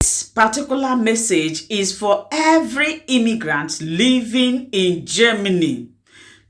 This particular message is for every immigrant living in Germany.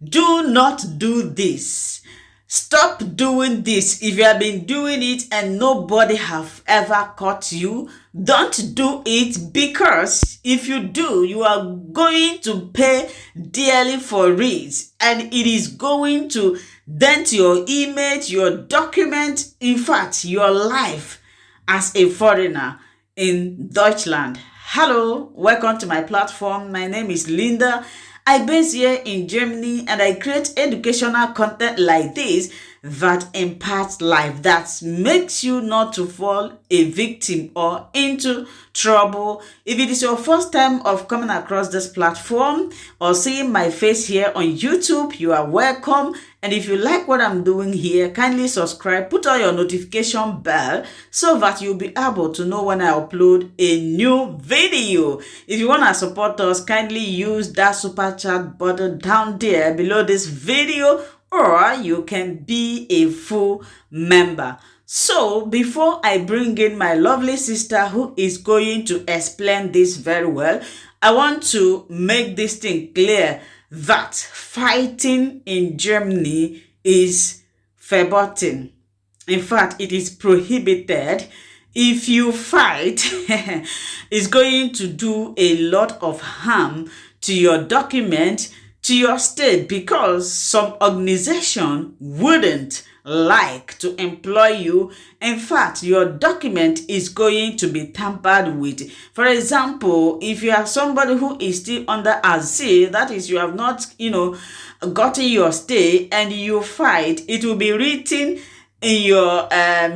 Do not do this. Stop doing this. If you have been doing it and nobody have ever caught you, don't do it, because if you do, you are going to pay dearly for it, and it is going to dent your image, your document, in fact, your life as a foreigner in Deutschland. Hello, welcome to my platform. My name is Linda. I base here in Germany, and I create educational content like this that imparts life, that makes you not to fall a victim or into trouble. If it is your first time of coming across this platform or seeing my face here on YouTube, you are welcome. And if you like what I'm doing here, kindly subscribe, put on your notification bell so that you'll be able to know when I upload a new video. If you want to support us, kindly use that super chat button down there below this video, or you can be a full member. So before I bring in my lovely sister who is going to explain this very well, I want to make this thing clear that fighting in Germany is verboten. In fact, it is prohibited. If you fight, it's going to do a lot of harm to your document, to your state, because some organization wouldn't like to employ you. In fact, your document is going to be tampered with. For example, if you are somebody who is still under asylum, that is, you have not, gotten your stay, and you fight, it will be written in your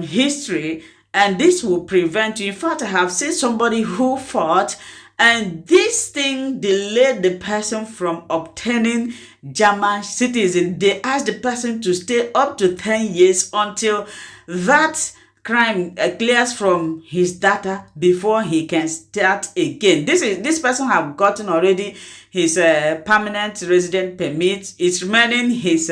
history, and this will prevent you. In fact, I have seen somebody who fought, and this thing delayed the person from obtaining German citizen. They asked the person to stay up to 10 years until that crime clears from his data before he can start again. This person have gotten already his permanent resident permit. It's remaining his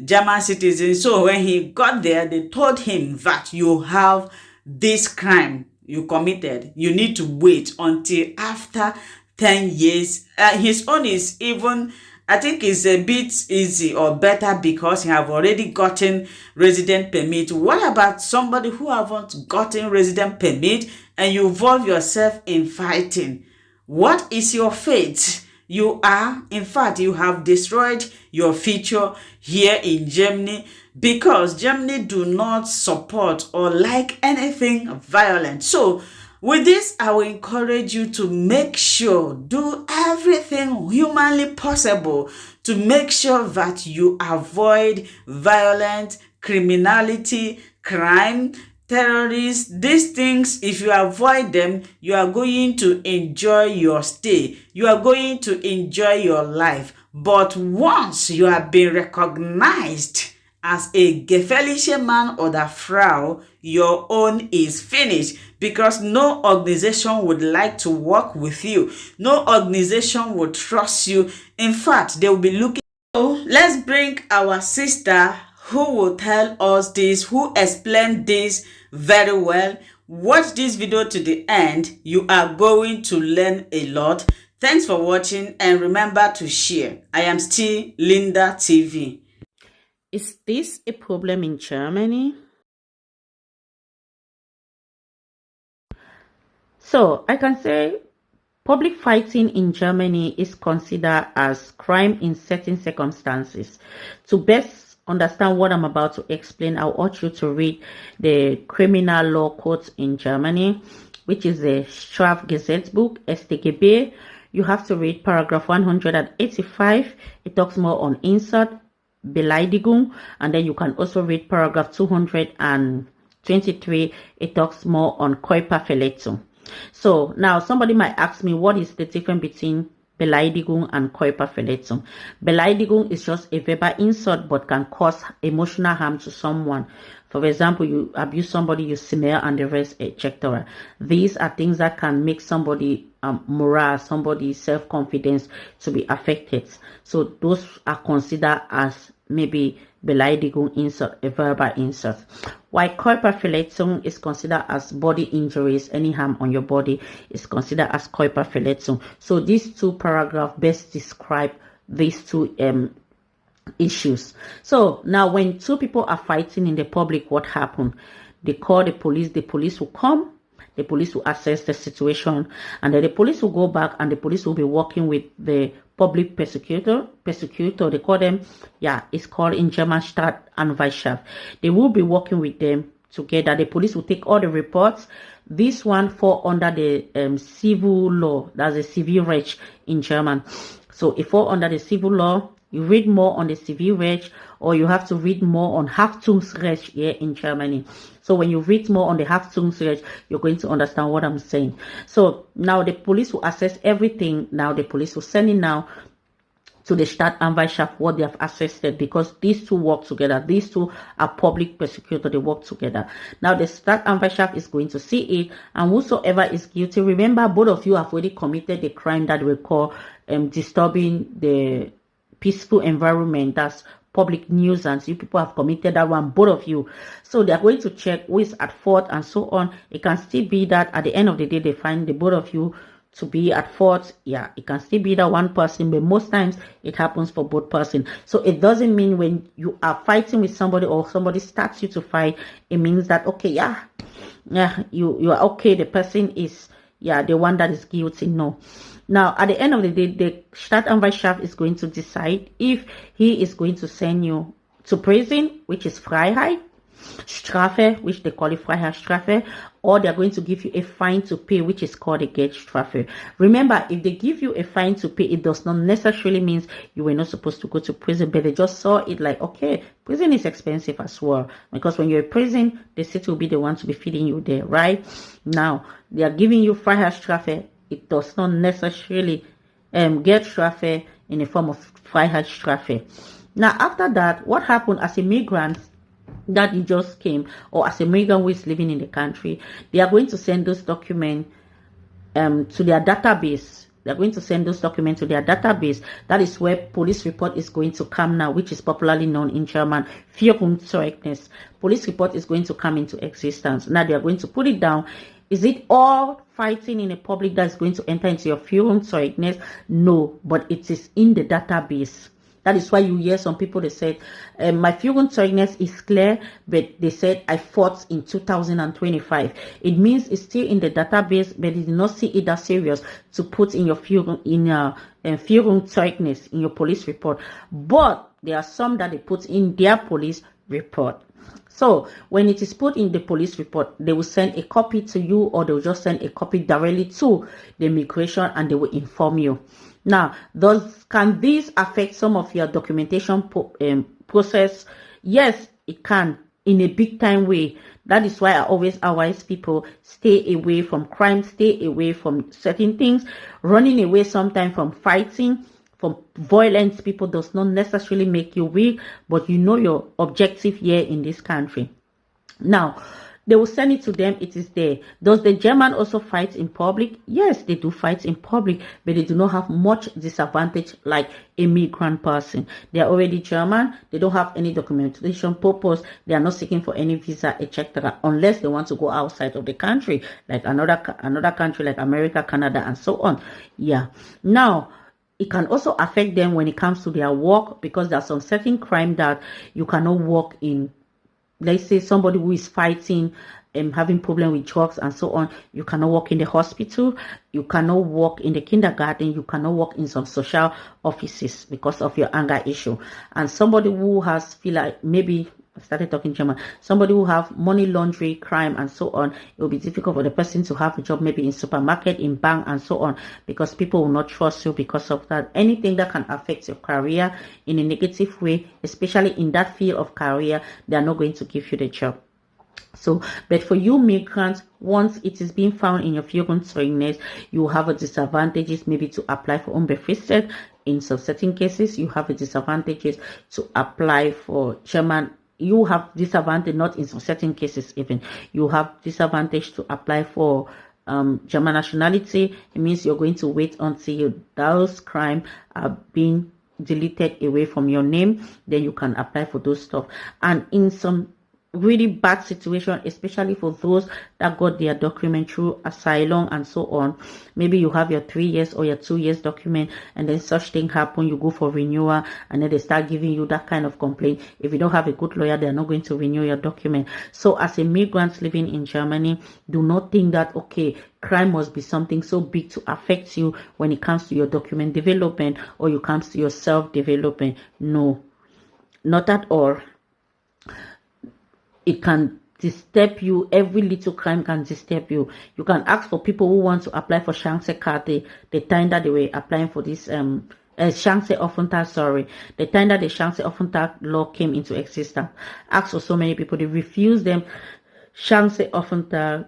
German citizen. So when he got there, they told him that you have this crime you committed. You need to wait until after 10 years. His own is even, I think, is a bit easy or better because he have already gotten resident permit. What about somebody who haven't gotten resident permit and you involve yourself in fighting? What is your fate? You are, in fact, you have destroyed your future here in Germany, because Germany do not support or like anything violent. So with this, I will encourage you to make sure, do everything humanly possible to make sure that you avoid violence, criminality, crime, terrorists. These things, if you avoid them, you are going to enjoy your stay. You are going to enjoy your life. But once you have been recognized as a gefährlicher Mann oder Frau, your own is finished, because no organization would like to work with you. No organization would trust you. In fact, they will be looking. So let's bring our sister who will tell us this, who explained this very well. Watch this video to the end. You are going to learn a lot. Thanks for watching, and remember to share. I am still Linda TV. Is this a problem in Germany? So I can say public fighting in Germany is considered as crime in certain circumstances. To best understand what I'm about to explain, I urge you to read the criminal law codes in Germany, which is the Strafgesetzbuch, StGB. You have to read paragraph 185. It talks more on insult, Beleidigung, and then you can also read paragraph 223. It talks more on Körperverletzung. So now somebody might ask me, what is the difference between Beleidigung and Körperverletzung? Beleidigung is just a verbal insult but can cause emotional harm to someone. For example, you abuse somebody, you smear and the rest, etc. These are things that can make somebody morale, somebody's self-confidence to be affected. So those are considered as maybe Beleidigung insult, a verbal insult. While Körperverletzung is considered as body injuries, any harm on your body is considered as Körperverletzung. So these two paragraphs best describe these two issues. So now when two people are fighting in the public, what happened? They call the police will come, the police will assess the situation, and then the police will go back and the police will be working with the public prosecutor, they call them, it's called in German Staatsanwaltschaft. They will be working with them together. The police will take all the reports. This one fall under the civil law, that's the Zivilrecht in German. So it fall under the civil law. You read more on the Zivilrecht, or you have to read more on Haftungsrecht here in Germany. So when you read more on the Haftungsrecht, you're going to understand what I'm saying. So now the police will assess everything. Now the police will send it now to the Staatsanwaltschaft what they have assessed, because these two work together. These two are public prosecutor, they work together. Now the Staatsanwaltschaft is going to see it, and whosoever is guilty, remember both of you have already committed the crime that we call disturbing the peaceful environment. That's public nuisance. You people have committed that one, both of you. So they are going to check who is at fault and so on. It can still be that at the end of the day they find the both of you to be at fault. It can still be that one person, but most times it happens for both person. So it doesn't mean when you are fighting with somebody or somebody starts you to fight, it means that okay, you are okay, the person is the one that is guilty. No. Now, at the end of the day, the Staatsanwaltschaft is going to decide if he is going to send you to prison, which is Freiheit, Strafe, which they call it Freiheitsstrafe, or they're going to give you a fine to pay, which is called a Geldstrafe. Remember, if they give you a fine to pay, it does not necessarily mean you were not supposed to go to prison, but they just saw it like, okay, prison is expensive as well, because when you're in prison, the city will be the one to be feeding you there, right? Now, they are giving you Freiheitsstrafe. It does not necessarily Geldstrafe in the form of Freiheitsstrafe. Now, after that, what happened as a migrant that you just came, or as a migrant who is living in the country, they are going to send those documents to their database. They're going to send those documents to their database. That is where police report is going to come now, which is popularly known in German, Führungszeugnis. Police report is going to come into existence. Now they are going to put it down. Is it all fighting in a public that's going to enter into your Führungszeugnis? No, but it is in the database. That is why you hear some people, they said, my Führungszeugnis is clear, but they said I fought in 2025. It means it's still in the database, but they did not see it as serious to put in your Führungszeugnis, in your police report. But there are some that they put in their police report. So when it is put in the police report, they will send a copy to you, or they will just send a copy directly to the immigration, and they will inform you. Now, can this affect some of your documentation process? Yes, it can, in a big time way. That is why I always advise people, stay away from crime, stay away from certain things, running away sometimes from fighting, from violence. People does not necessarily make you weak, but you know your objective here in this country. Now, they will send it to them. It is there. Does the German also fight in public? Yes, they do fight in public, but they do not have much disadvantage like a migrant person. They are already German. They don't have any documentation purpose. They are not seeking for any visa, etc., unless they want to go outside of the country, like another country like America, Canada, and so on. Now, it can also affect them when it comes to their work, because there are some certain crime that you cannot work in. Let's say somebody who is fighting and having problem with drugs and so on, you cannot work in the hospital, you cannot work in the kindergarten, you cannot work in some social offices because of your anger issue. And somebody who has feel like maybe I started talking German. Somebody who have money laundering, crime, and so on, it will be difficult for the person to have a job maybe in supermarket, in bank, and so on, because people will not trust you because of that. Anything that can affect your career in a negative way, especially in that field of career, they are not going to give you the job. So, but for you migrants, once it is being found in your Führungszeugnis, you have a disadvantages maybe to apply for unbefristet. In some certain cases, you have a disadvantages to apply for German. You have disadvantage, not in some certain cases even. You have disadvantage to apply for German nationality. It means you're going to wait until those crimes are being deleted away from your name. Then you can apply for those stuff. And in some really bad situation, especially for those that got their document through asylum and so on. Maybe you have your 3 years or your 2 years document, and then such thing happen, you go for renewal, and then they start giving you that kind of complaint. If you don't have a good lawyer, they're not going to renew your document. So as a migrant living in Germany, do not think that, okay, crime must be something so big to affect you when it comes to your document development or it comes to your self-development. No, not at all. It can disturb you. Every little crime can disturb you. You can ask for people who want to apply for SH0CK the time that they were applying for this SH0CK, sorry, the time that the SH0CK law came into existence. Ask for so many people, they refuse them SH0CK